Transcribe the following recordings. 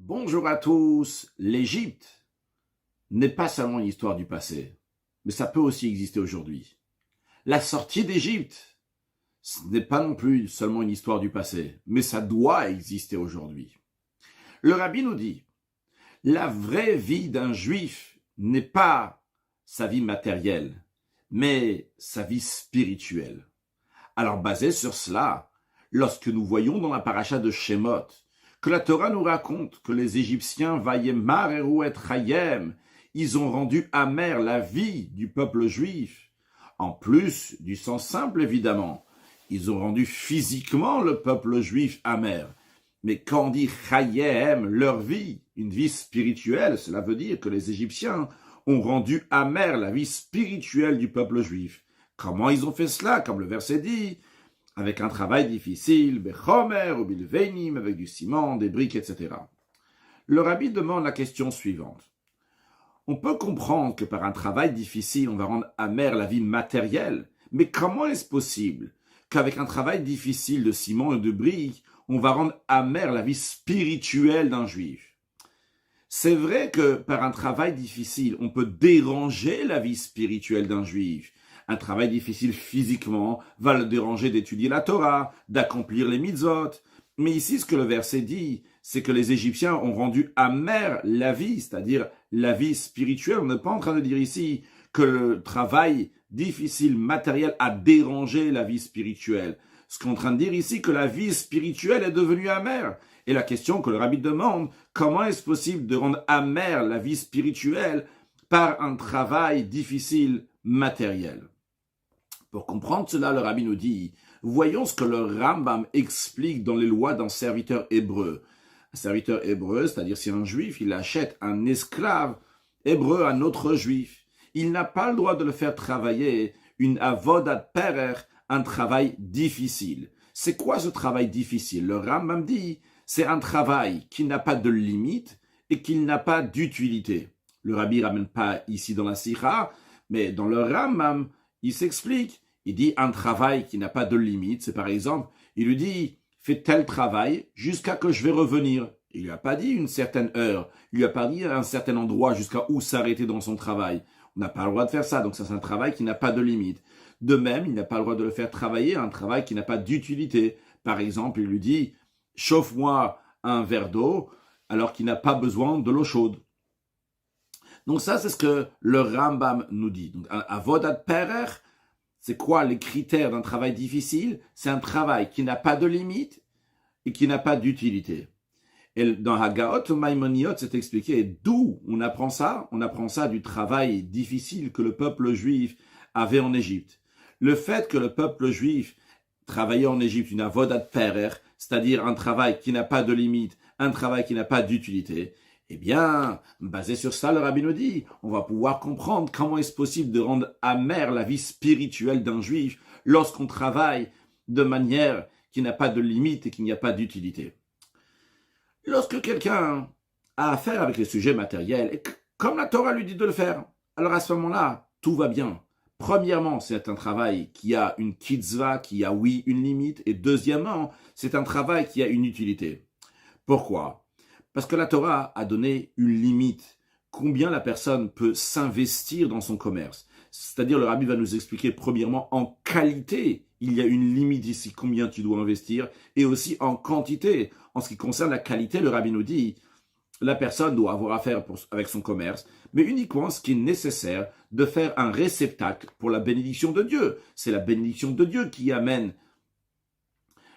Bonjour à tous. L'Égypte n'est pas seulement une histoire du passé, mais ça peut aussi exister aujourd'hui. La sortie d'Égypte, ce n'est pas non plus seulement une histoire du passé, mais ça doit exister aujourd'hui. Le rabbi nous dit, la vraie vie d'un juif n'est pas sa vie matérielle, mais sa vie spirituelle. Alors basé sur cela, lorsque nous voyons dans la paracha de Shemot que la Torah nous raconte que les Égyptiens Vayemar Eru et Chayem, ils ont rendu amère la vie du peuple juif, en plus du sens simple évidemment, ils ont rendu physiquement le peuple juif amer. Mais quand on dit Chayem, leur vie, une vie spirituelle, cela veut dire que les Égyptiens ont rendu amère la vie spirituelle du peuple juif. Comment ils ont fait cela? Comme le verset dit, avec un travail difficile, bechomer ou bilveinim, avec du ciment, des briques, etc. Le rabbi demande la question suivante. On peut comprendre que par un travail difficile, on va rendre amère la vie matérielle, mais comment est-ce possible qu'avec un travail difficile de ciment et de briques, on va rendre amère la vie spirituelle d'un juif? C'est vrai que par un travail difficile, on peut déranger la vie spirituelle d'un juif. Un travail difficile physiquement va le déranger d'étudier la Torah, d'accomplir les mitzvot. Mais ici, ce que le verset dit, c'est que les Égyptiens ont rendu amère la vie, c'est-à-dire la vie spirituelle. On n'est pas en train de dire ici que le travail difficile matériel a dérangé la vie spirituelle. Ce qu'on est en train de dire ici, que la vie spirituelle est devenue amère. Et la question que le rabbi demande, comment est-ce possible de rendre amère la vie spirituelle par un travail difficile matériel? Pour comprendre cela, le rabbi nous dit, voyons ce que le Rambam explique dans les lois d'un serviteur hébreu. Un serviteur hébreu, c'est-à-dire si un juif, il achète un esclave hébreu à un autre juif, il n'a pas le droit de le faire travailler une avodat perer, un travail difficile. C'est quoi ce travail difficile? Le Rambam dit, c'est un travail qui n'a pas de limite et qui n'a pas d'utilité. Le rabbi ne ramène pas ici dans la Sikha, mais dans le Rambam, il s'explique. Il dit un travail qui n'a pas de limite. C'est par exemple, il lui dit, fais tel travail jusqu'à que je vais revenir. Il lui a pas dit une certaine heure. Il lui a pas dit un certain endroit jusqu'à où s'arrêter dans son travail. On n'a pas le droit de faire ça. Donc ça, c'est un travail qui n'a pas de limite. De même, il n'a pas le droit de le faire travailler un travail qui n'a pas d'utilité. Par exemple, il lui dit, chauffe-moi un verre d'eau alors qu'il n'a pas besoin de l'eau chaude. Donc ça, c'est ce que le Rambam nous dit. Donc, un avodat perer, c'est quoi les critères d'un travail difficile? C'est un travail qui n'a pas de limite et qui n'a pas d'utilité. Et dans Hagaot, Maimoniot, c'est expliqué d'où on apprend ça. On apprend ça du travail difficile que le peuple juif avait en Égypte. Le fait que le peuple juif travaillait en Égypte une avodat perer, c'est-à-dire un travail qui n'a pas de limite, un travail qui n'a pas d'utilité, eh bien, basé sur ça, le rabbi nous dit, on va pouvoir comprendre comment est-ce possible de rendre amère la vie spirituelle d'un juif lorsqu'on travaille de manière qui n'a pas de limite et qu'il n'y a pas d'utilité. Lorsque quelqu'un a affaire avec les sujets matériels, et comme la Torah lui dit de le faire, alors à ce moment-là, tout va bien. Premièrement, c'est un travail qui a une kitzva, qui a, oui, une limite, et deuxièmement, c'est un travail qui a une utilité. Pourquoi? Parce que la Torah a donné une limite. Combien la personne peut s'investir dans son commerce? C'est-à-dire, le rabbi va nous expliquer, premièrement, en qualité, il y a une limite ici, combien tu dois investir, et aussi en quantité. En ce qui concerne la qualité, le rabbi nous dit, la personne doit avoir affaire avec son commerce, mais uniquement ce qui est nécessaire de faire un réceptacle pour la bénédiction de Dieu. C'est la bénédiction de Dieu qui amène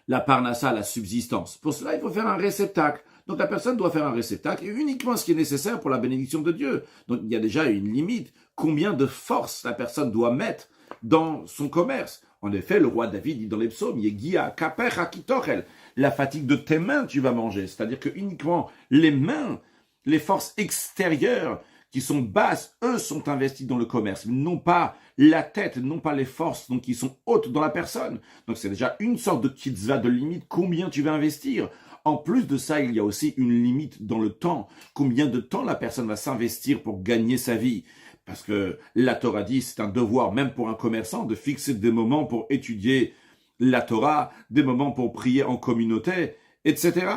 la parnassa, la subsistance. Pour cela, il faut faire un réceptacle. Donc la personne doit faire un réceptacle et uniquement ce qui est nécessaire pour la bénédiction de Dieu. Donc il y a déjà une limite. Combien de force la personne doit mettre dans son commerce? En effet, le roi David dit dans les psaumes, Yegia kaper hakitochel, la fatigue de tes mains tu vas manger. C'est-à-dire que uniquement les mains, les forces extérieures qui sont basses, eux sont investis dans le commerce, non pas la tête, non pas les forces donc, qui sont hautes dans la personne. Donc c'est déjà une sorte de kitzva de limite, combien tu vas investir. En plus de ça, il y a aussi une limite dans le temps. Combien de temps la personne va s'investir pour gagner sa vie? Parce que la Torah dit, c'est un devoir même pour un commerçant de fixer des moments pour étudier la Torah, des moments pour prier en communauté, etc.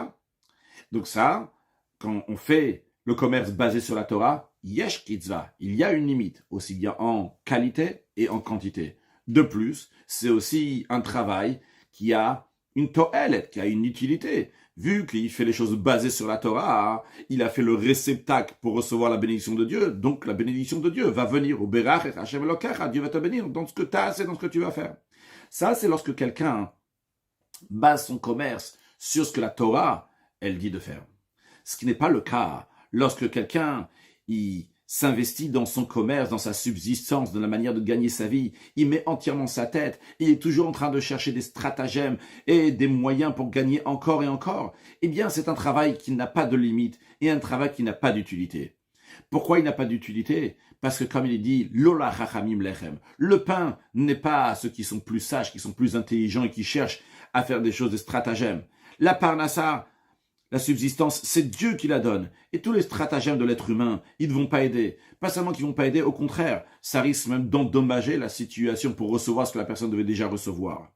Donc ça, quand on fait le commerce basé sur la Torah, yesh kitzva, il y a une limite, aussi bien en qualité et en quantité. De plus, c'est aussi un travail qui a une to'elet, qui a une utilité. Vu qu'il fait les choses basées sur la Torah, il a fait le réceptacle pour recevoir la bénédiction de Dieu, donc la bénédiction de Dieu va venir au Berach et Hashem Elokecha, Dieu va te bénir dans ce que tu as, c'est dans ce que tu vas faire. Ça, c'est lorsque quelqu'un base son commerce sur ce que la Torah, elle dit de faire. Ce qui n'est pas le cas lorsque quelqu'un il s'investit dans son commerce, dans sa subsistance, dans la manière de gagner sa vie, il met entièrement sa tête, il est toujours en train de chercher des stratagèmes et des moyens pour gagner encore et encore, eh bien c'est un travail qui n'a pas de limite et un travail qui n'a pas d'utilité. Pourquoi il n'a pas d'utilité? Parce que comme il est dit, Lola chachamim lechem, le pain n'est pas à ceux qui sont plus sages, qui sont plus intelligents et qui cherchent à faire des choses, des stratagèmes. La parnassa, la subsistance, c'est Dieu qui la donne. Et tous les stratagèmes de l'être humain, ils ne vont pas aider. Pas seulement qu'ils ne vont pas aider, au contraire, ça risque même d'endommager la situation pour recevoir ce que la personne devait déjà recevoir.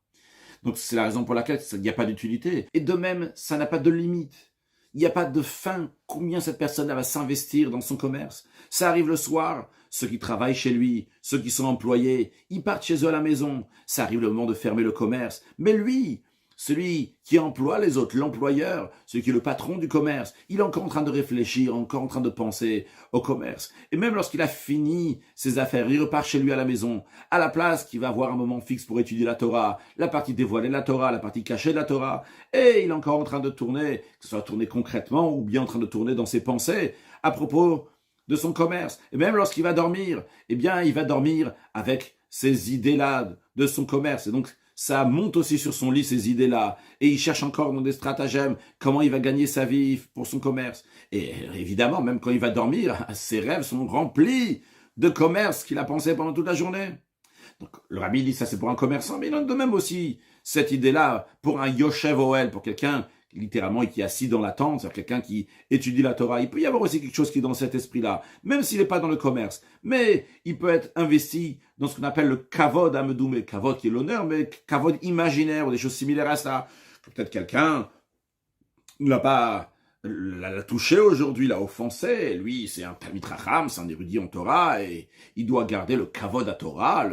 Donc c'est la raison pour laquelle il n'y a pas d'utilité. Et de même, ça n'a pas de limite. Il n'y a pas de fin combien cette personne va s'investir dans son commerce. Ça arrive le soir, ceux qui travaillent chez lui, ceux qui sont employés, ils partent chez eux à la maison. Ça arrive le moment de fermer le commerce. Mais lui, celui qui emploie les autres, l'employeur, celui qui est le patron du commerce, il est encore en train de réfléchir, encore en train de penser au commerce. Et même lorsqu'il a fini ses affaires, il repart chez lui à la maison, à la place qu'il va avoir un moment fixe pour étudier la Torah, la partie dévoilée de la Torah, la partie cachée de la Torah, et il est encore en train de tourner, que ce soit tourner concrètement ou bien en train de tourner dans ses pensées à propos de son commerce. Et même lorsqu'il va dormir, eh bien, il va dormir avec ces idées-là de son commerce. Et donc, ça monte aussi sur son lit, ces idées-là. Et il cherche encore dans des stratagèmes comment il va gagner sa vie pour son commerce. Et évidemment, même quand il va dormir, ses rêves sont remplis de commerce qu'il a pensé pendant toute la journée. Donc, le rabbi dit ça c'est pour un commerçant, mais il en a de même aussi cette idée-là pour un Yoshev Oel, pour quelqu'un littéralement qui est assis dans la tente, c'est-à-dire quelqu'un qui étudie la Torah. Il peut y avoir aussi quelque chose qui est dans cet esprit-là, même s'il n'est pas dans le commerce. Mais il peut être investi dans ce qu'on appelle le kavod amedoumé, kavod qui est l'honneur, mais kavod imaginaire, ou des choses similaires à ça. Peut-être quelqu'un l'a touché aujourd'hui, l'a offensé. Lui, c'est un Talmid Chacham, c'est un érudit en Torah, et il doit garder le kavod à Torah,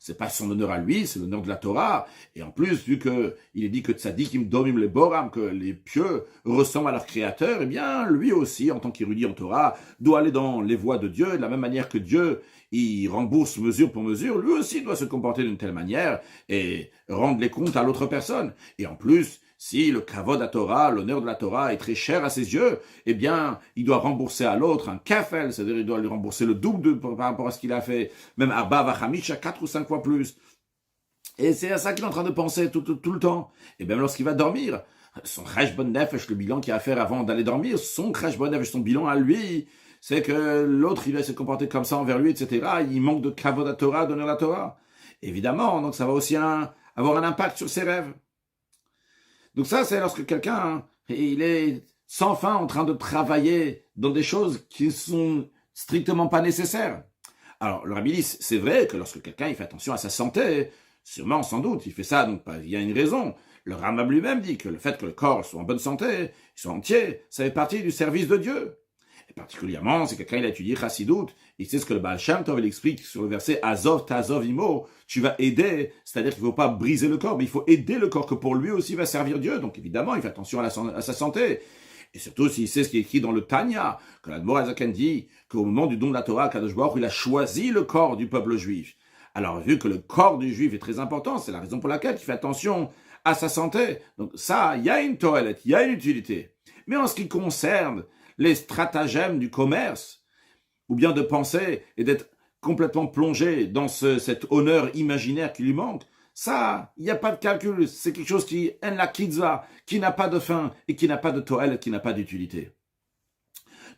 c'est pas son honneur à lui, c'est l'honneur de la Torah. Et en plus, vu que il est dit que tzadikim domim le boram, que les pieux ressemblent à leur créateur, eh bien, lui aussi, en tant qu'érudit en Torah, doit aller dans les voies de Dieu, de la même manière que Dieu, il rembourse mesure pour mesure, lui aussi doit se comporter d'une telle manière et rendre les comptes à l'autre personne. Et en plus, si le kavod à Torah, l'honneur de la Torah est très cher à ses yeux, eh bien, il doit rembourser à l'autre un kafel, c'est-à-dire il doit lui rembourser le double par rapport à ce qu'il a fait, même arba vachamisha, 4 ou 5 fois plus. Et c'est à ça qu'il est en train de penser tout le temps. Et même lorsqu'il va dormir, son cheshbon nefesh, le bilan qu'il a à faire avant d'aller dormir, son cheshbon nefesh, son bilan à lui, c'est que l'autre, il va se comporter comme ça envers lui, etc. Il manque de kavod à Torah, d'honneur à la Torah. Évidemment, donc ça va aussi avoir un impact sur ses rêves. Donc ça, c'est lorsque quelqu'un, il est sans fin en train de travailler dans des choses qui sont strictement pas nécessaires. Alors, le rabbi dit, c'est vrai que lorsque quelqu'un il fait attention à sa santé, sûrement, sans doute, il fait ça, donc il y a une raison. Le Rambam lui-même dit que le fait que le corps soit en bonne santé, il soit entier, ça fait partie du service de Dieu. Et particulièrement, si quelqu'un il a étudié Chassidut, il sait ce que le Baal Shem Tov il explique sur le verset Azov Tazov Imo, tu vas aider, c'est-à-dire qu'il ne faut pas briser le corps, mais il faut aider le corps que pour lui aussi va servir Dieu. Donc évidemment, il fait attention à sa santé. Et surtout s'il sait ce qui est écrit dans le Tanya, que l'Admor Azaken dit qu'au moment du don de la Torah, Kadosh Baruch il a choisi le corps du peuple juif. Alors vu que le corps du juif est très important, c'est la raison pour laquelle il fait attention à sa santé. Donc ça, il y a une toilette, il y a une utilité. Mais en ce qui concerne les stratagèmes du commerce, ou bien de penser et d'être complètement plongé dans cet honneur imaginaire qui lui manque, ça, il n'y a pas de calcul, c'est quelque chose qui en la kitzva, qui n'a pas de fin et qui n'a pas de toel, qui n'a pas d'utilité.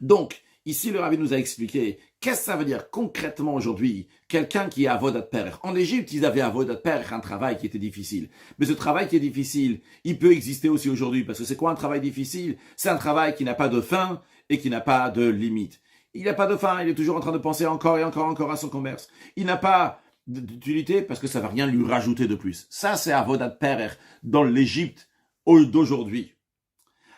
Donc, ici le rabbi nous a expliqué qu'est-ce que ça veut dire concrètement aujourd'hui, quelqu'un qui est avodat perech. En Égypte, ils avaient avodat perech, un travail qui était difficile. Mais ce travail qui est difficile, il peut exister aussi aujourd'hui, parce que c'est quoi un travail difficile? C'est un travail qui n'a pas de fin et qui n'a pas de limite. Il n'a pas de fin, il est toujours en train de penser encore et encore à son commerce. Il n'a pas d'utilité parce que ça va rien lui rajouter de plus. Ça, c'est avodat perech dans l'Égypte d'aujourd'hui.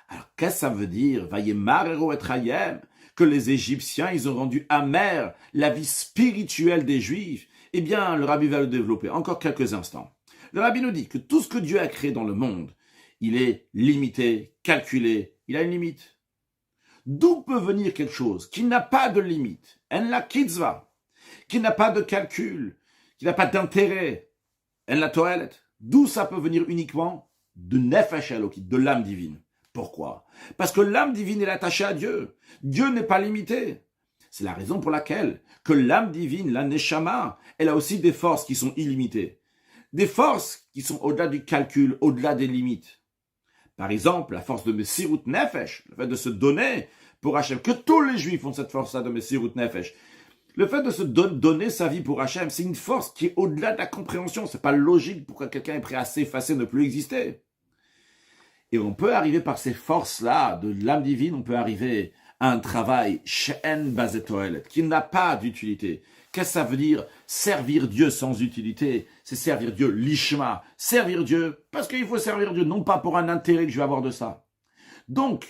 Alors, qu'est-ce que ça veut dire? Vayemar ero et Hayem, que les Égyptiens, ils ont rendu amère la vie spirituelle des Juifs. Eh bien, le Rabbi va le développer encore quelques instants. Le Rabbi nous dit que tout ce que Dieu a créé dans le monde, il est limité, calculé, il a une limite. D'où peut venir quelque chose qui n'a pas de limite, en la kitzva, qui n'a pas de calcul, qui n'a pas d'intérêt, en la toelet? D'où ça peut venir uniquement? De nefesh elokit, de l'âme divine. Pourquoi? Parce que l'âme divine est attachée à Dieu. Dieu n'est pas limité. C'est la raison pour laquelle que l'âme divine, la neshama, elle a aussi des forces qui sont illimitées. Des forces qui sont au-delà du calcul, au-delà des limites. Par exemple, la force de Messirut Nefesh, le fait de se donner pour Hachem, que tous les Juifs ont cette force-là de Messirut Nefesh. Le fait de se donner sa vie pour Hachem, c'est une force qui est au-delà de la compréhension. C'est pas logique pourquoi quelqu'un est prêt à s'effacer, ne plus exister. Et on peut arriver par ces forces-là de l'âme divine, on peut arriver à un travail she'en bazetoel, qui n'a pas d'utilité. Qu'est-ce que ça veut dire? Servir Dieu sans utilité, c'est servir Dieu lishma. Servir Dieu parce qu'il faut servir Dieu, non pas pour un intérêt que je vais avoir de ça. Donc,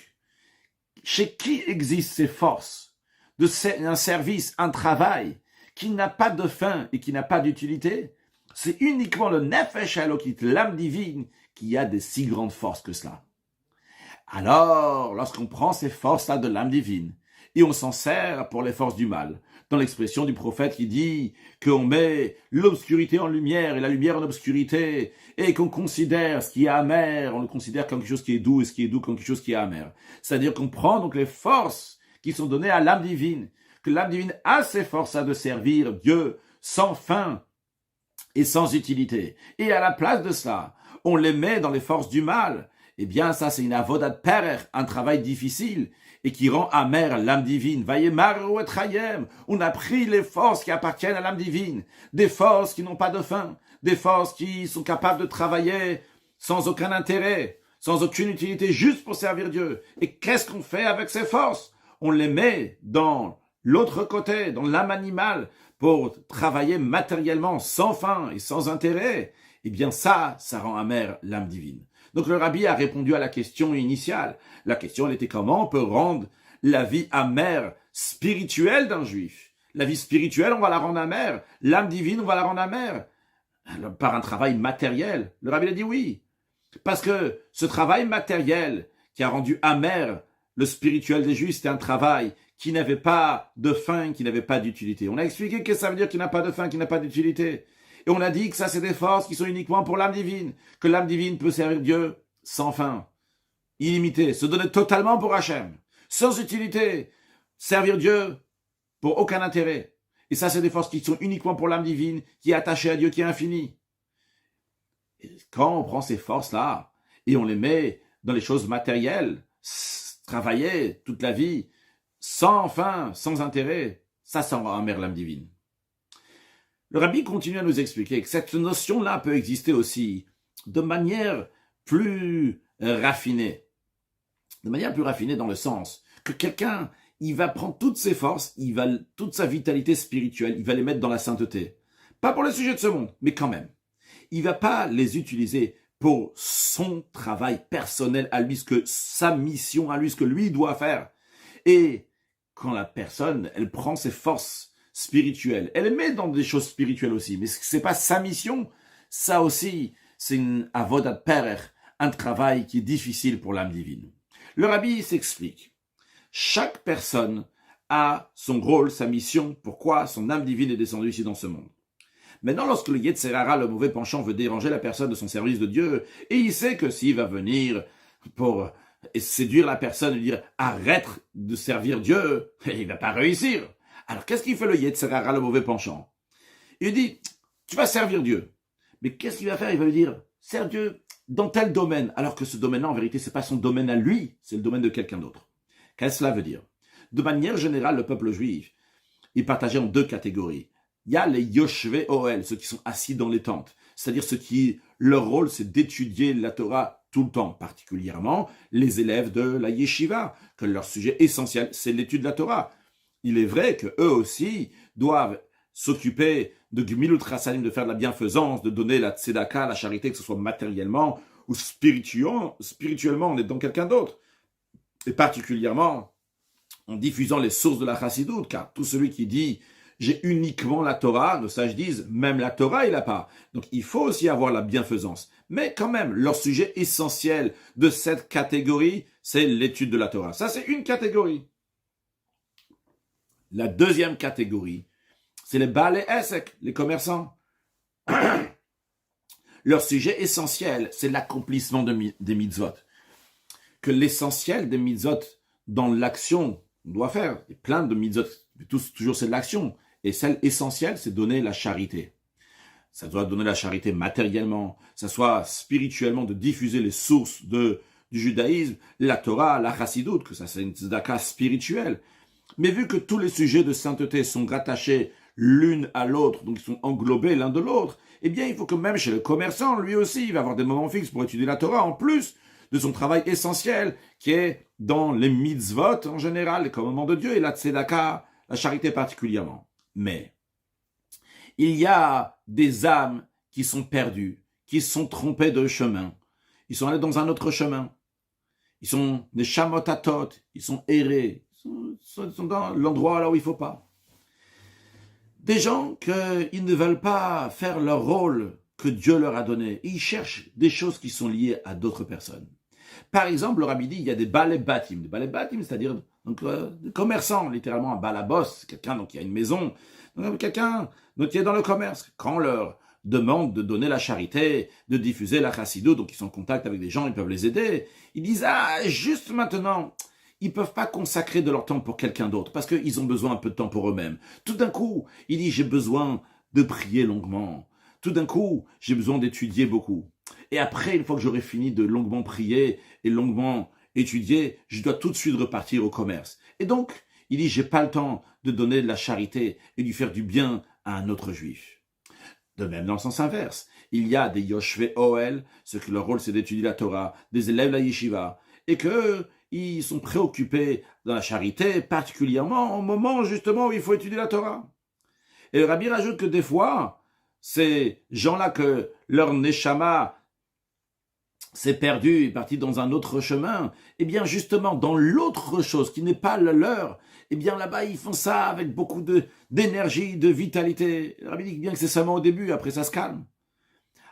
chez qui existent ces forces un service, un travail qui n'a pas de fin et qui n'a pas d'utilité? C'est uniquement le nefesh elokit, l'âme divine, qui a des si grandes forces que cela. Alors, lorsqu'on prend ces forces-là de l'âme divine, et on s'en sert pour les forces du mal, dans l'expression du prophète qui dit qu'on met l'obscurité en lumière et la lumière en obscurité, et qu'on considère ce qui est amer, on le considère comme quelque chose qui est doux, et ce qui est doux comme quelque chose qui est amer. C'est-à-dire qu'on prend donc les forces qui sont données à l'âme divine, que l'âme divine a ces forces-là de servir Dieu sans fin et sans utilité. Et à la place de cela, on les met dans les forces du mal. Eh bien, ça, c'est une avodat perer, un travail difficile, et qui rend amère l'âme divine. Vayemar et Hayem. On a pris les forces qui appartiennent à l'âme divine, des forces qui n'ont pas de fin, des forces qui sont capables de travailler sans aucun intérêt, sans aucune utilité, juste pour servir Dieu. Et qu'est-ce qu'on fait avec ces forces? On les met dans l'autre côté, dans l'âme animale, pour travailler matériellement sans fin et sans intérêt. Eh bien, ça rend amère l'âme divine. Donc le rabbi a répondu à la question initiale. La question, elle était comment on peut rendre la vie amère spirituelle d'un juif? La vie spirituelle, on va la rendre amère. L'âme divine, on va la rendre amère. Alors, par un travail matériel. Le rabbi a dit oui. Parce que ce travail matériel qui a rendu amère le spirituel des juifs, c'était un travail qui n'avait pas de fin, qui n'avait pas d'utilité. On a expliqué que ça veut dire qu'il n'a pas de fin, qu'il n'a pas d'utilité. Et on a dit que ça, c'est des forces qui sont uniquement pour l'âme divine, que l'âme divine peut servir Dieu sans fin, illimité, se donner totalement pour Hachem, sans utilité, servir Dieu pour aucun intérêt. Et ça, c'est des forces qui sont uniquement pour l'âme divine, qui est attachée à Dieu, qui est infinie. Et quand on prend ces forces-là et on les met dans les choses matérielles, travailler toute la vie, sans fin, sans intérêt, ça rend amère l'âme divine. Le rabbi continue à nous expliquer que cette notion-là peut exister aussi de manière plus raffinée. De manière plus raffinée dans le sens que quelqu'un, il va prendre toutes ses forces, toute sa vitalité spirituelle, il va les mettre dans la sainteté. Pas pour le sujet de ce monde, mais quand même. Il va pas les utiliser pour son travail personnel à lui, sa mission à lui, ce que lui doit faire. Et quand la personne, elle prend ses forces spirituelles, elle les met dans des choses spirituelles aussi, mais c'est pas sa mission. Ça aussi, c'est une avodat perer, un travail qui est difficile pour l'âme divine. Le rabbi s'explique. Chaque personne a son rôle, sa mission, pourquoi son âme divine est descendue ici dans ce monde. Maintenant, lorsque le Yetzer Hara, le mauvais penchant, veut déranger la personne de son service de Dieu, et il sait que s'il va venir pour séduire la personne et lui dire « arrête de servir Dieu », il va pas réussir. Alors, qu'est-ce qu'il fait le Yetzer Hara, le mauvais penchant? Il dit « tu vas servir Dieu ». Mais qu'est-ce qu'il va faire? Il va lui dire « sers Dieu dans tel domaine », alors que ce domaine-là, en vérité, c'est pas son domaine à lui, c'est le domaine de quelqu'un d'autre. Qu'est-ce que cela veut dire? De manière générale, le peuple juif est partagé en deux catégories. Il y a les Yoshve Ohel, ceux qui sont assis dans les tentes, c'est-à-dire ceux qui, leur rôle, c'est d'étudier la Torah tout le temps, particulièrement les élèves de la Yeshiva, que leur sujet essentiel, c'est l'étude de la Torah. Il est vrai qu'eux aussi doivent s'occuper de Gmilut Chassanim, de faire de la bienfaisance, de donner la tzedaka, la charité, que ce soit matériellement ou spirituellement, on est dans quelqu'un d'autre. et particulièrement en diffusant les sources de la chassidoute, car tout celui qui dit « j'ai uniquement la Torah », nos sages disent « même la Torah, il n'a pas ». Donc il faut aussi avoir la bienfaisance. Mais quand même, leur sujet essentiel de cette catégorie, c'est l'étude de la Torah. Ça, c'est une catégorie. La deuxième catégorie, c'est les Baalei Esek, les commerçants. Leur sujet essentiel, c'est l'accomplissement des mitzvot. Que l'essentiel des mitzvot dans l'action, on doit faire, il y a plein de mitzvot, mais toujours c'est de l'action. Et celle essentielle, c'est donner la charité. Ça doit donner la charité matériellement, ça soit spirituellement, de diffuser les sources du judaïsme, la Torah, la chassidoute, que ça c'est une tzedaka spirituelle. Mais vu que tous les sujets de sainteté sont rattachés l'une à l'autre, donc ils sont englobés l'un de l'autre, eh bien il faut que même chez le commerçant, lui aussi, il va avoir des moments fixes pour étudier la Torah, en plus de son travail essentiel, qui est dans les mitzvot en général, les commandements de Dieu, et la tzedaka, la charité particulièrement. Mais il y a des âmes qui sont perdues, qui sont trompées de chemin. Ils sont allés dans un autre chemin. Ils sont des chamotatot, ils sont errés, ils sont dans l'endroit là où il ne faut pas. Des gens qui ne veulent pas faire leur rôle que Dieu leur a donné. Ils cherchent des choses qui sont liées à d'autres personnes. Par exemple, le rabbi dit, il y a des Baalei Batim. Des Baalei Batim, c'est-à-dire des commerçants, littéralement un balabos, quelqu'un donc, qui a une maison, quelqu'un qui est dans le commerce. Quand on leur demande de donner la charité, de diffuser la chassidoute, donc ils sont en contact avec des gens, ils peuvent les aider, ils disent, juste maintenant, ils peuvent pas consacrer de leur temps pour quelqu'un d'autre, parce qu'ils ont besoin un peu de temps pour eux-mêmes. Tout d'un coup, il dit, j'ai besoin de prier longuement. Tout d'un coup, j'ai besoin d'étudier beaucoup. Et après, une fois que j'aurai fini de longuement prier et longuement étudier, je dois tout de suite repartir au commerce. Et donc, il dit, j'ai pas le temps de donner de la charité et de faire du bien à un autre juif. De même, dans le sens inverse, il y a des Yoshvei Ohel, ceux que leur rôle c'est d'étudier la Torah, des élèves de la yeshiva, et que ils sont préoccupés dans la charité, particulièrement au moment justement où il faut étudier la Torah. Et le rabbi rajoute que des fois, ces gens-là que leur neshama s'est perdu, est parti dans un autre chemin, eh bien justement, dans l'autre chose qui n'est pas le leur, eh bien là-bas, ils font ça avec beaucoup d'énergie, de vitalité. Le rabbi dit bien que c'est seulement au début, après ça se calme.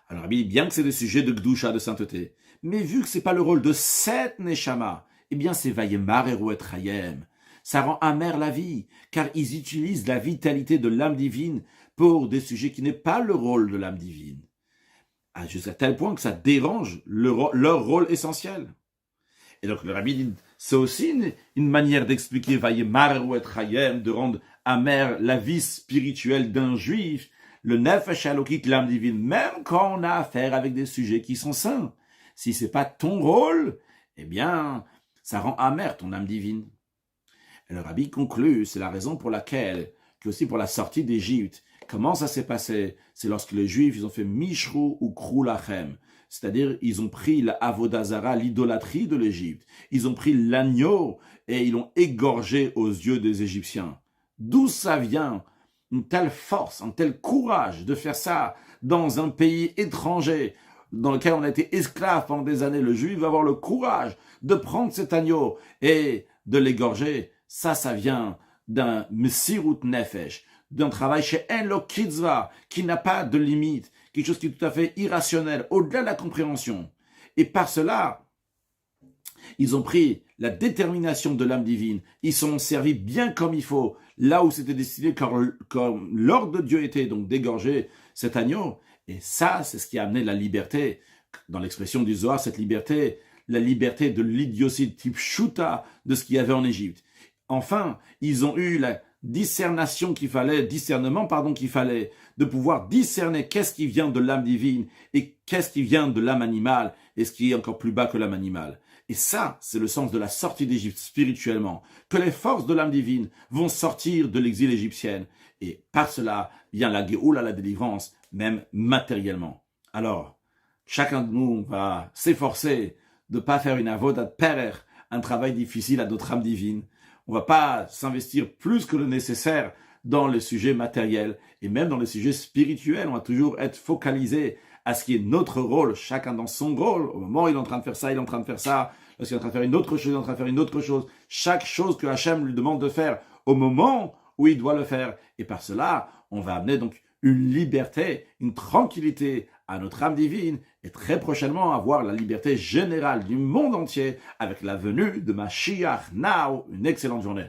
Alors le rabbi dit bien que c'est des sujets de gdusha, de sainteté. Mais vu que c'est pas le rôle de cette neshama, eh bien c'est vayemar et rayem. Ça rend amère la vie, car ils utilisent la vitalité de l'âme divine pour des sujets qui n'est pas le rôle de l'âme divine. Jusqu'à tel point que ça dérange leur rôle essentiel. Et donc le rabbi dit, c'est aussi une manière d'expliquer vayemar ou rayem, de rendre amère la vie spirituelle d'un juif, le nefesh halokit, l'âme divine, même quand on a affaire avec des sujets qui sont saints. Si c'est pas ton rôle, eh bien, ça rend amère ton âme divine. Et le rabbi conclut, c'est la raison pour laquelle, que aussi pour la sortie d'Égypte, comment ça s'est passé? C'est lorsque les Juifs, ils ont fait Mishru ou Krou Lachem. C'est-à-dire, ils ont pris la Avodazara, l'idolâtrie de l'Égypte. Ils ont pris l'agneau et ils l'ont égorgé aux yeux des Égyptiens. D'où ça vient? Une telle force, un tel courage de faire ça dans un pays étranger, dans lequel on a été esclave pendant des années. Le Juif va avoir le courage de prendre cet agneau et de l'égorger. Ça vient d'un Messirut Nefesh, d'un travail chez Enlo Kitzva, qui n'a pas de limite, quelque chose qui est tout à fait irrationnel, au-delà de la compréhension. Et par cela, ils ont pris la détermination de l'âme divine, ils sont servis bien comme il faut, là où c'était décidé, comme l'ordre de Dieu était, donc d'égorger cet agneau. Et ça, c'est ce qui a amené la liberté, dans l'expression du Zohar, cette liberté, la liberté de l'idiotie type Shuta de ce qu'il y avait en Égypte. Enfin, ils ont eu la discernement qu'il fallait, de pouvoir discerner qu'est-ce qui vient de l'âme divine et qu'est-ce qui vient de l'âme animale et ce qui est encore plus bas que l'âme animale. Et ça, c'est le sens de la sortie d'Égypte spirituellement, que les forces de l'âme divine vont sortir de l'exil égyptien. Et par cela vient la Géoula, la délivrance, même matériellement. Alors, chacun de nous va s'efforcer de ne pas faire une avodat perer, un travail difficile à notre âme divine. On ne va pas s'investir plus que le nécessaire dans les sujets matériels et même dans les sujets spirituels. On va toujours être focalisé à ce qui est notre rôle, chacun dans son rôle. Au moment où il est en train de faire ça, il est en train de faire ça. lorsqu'il est en train de faire une autre chose, il est en train de faire une autre chose. Chaque chose que Hachem lui demande de faire au moment où il doit le faire. Et par cela, on va amener donc une liberté, une tranquillité à notre âme divine et très prochainement avoir la liberté générale du monde entier avec la venue de Mashiach. Now, une excellente journée.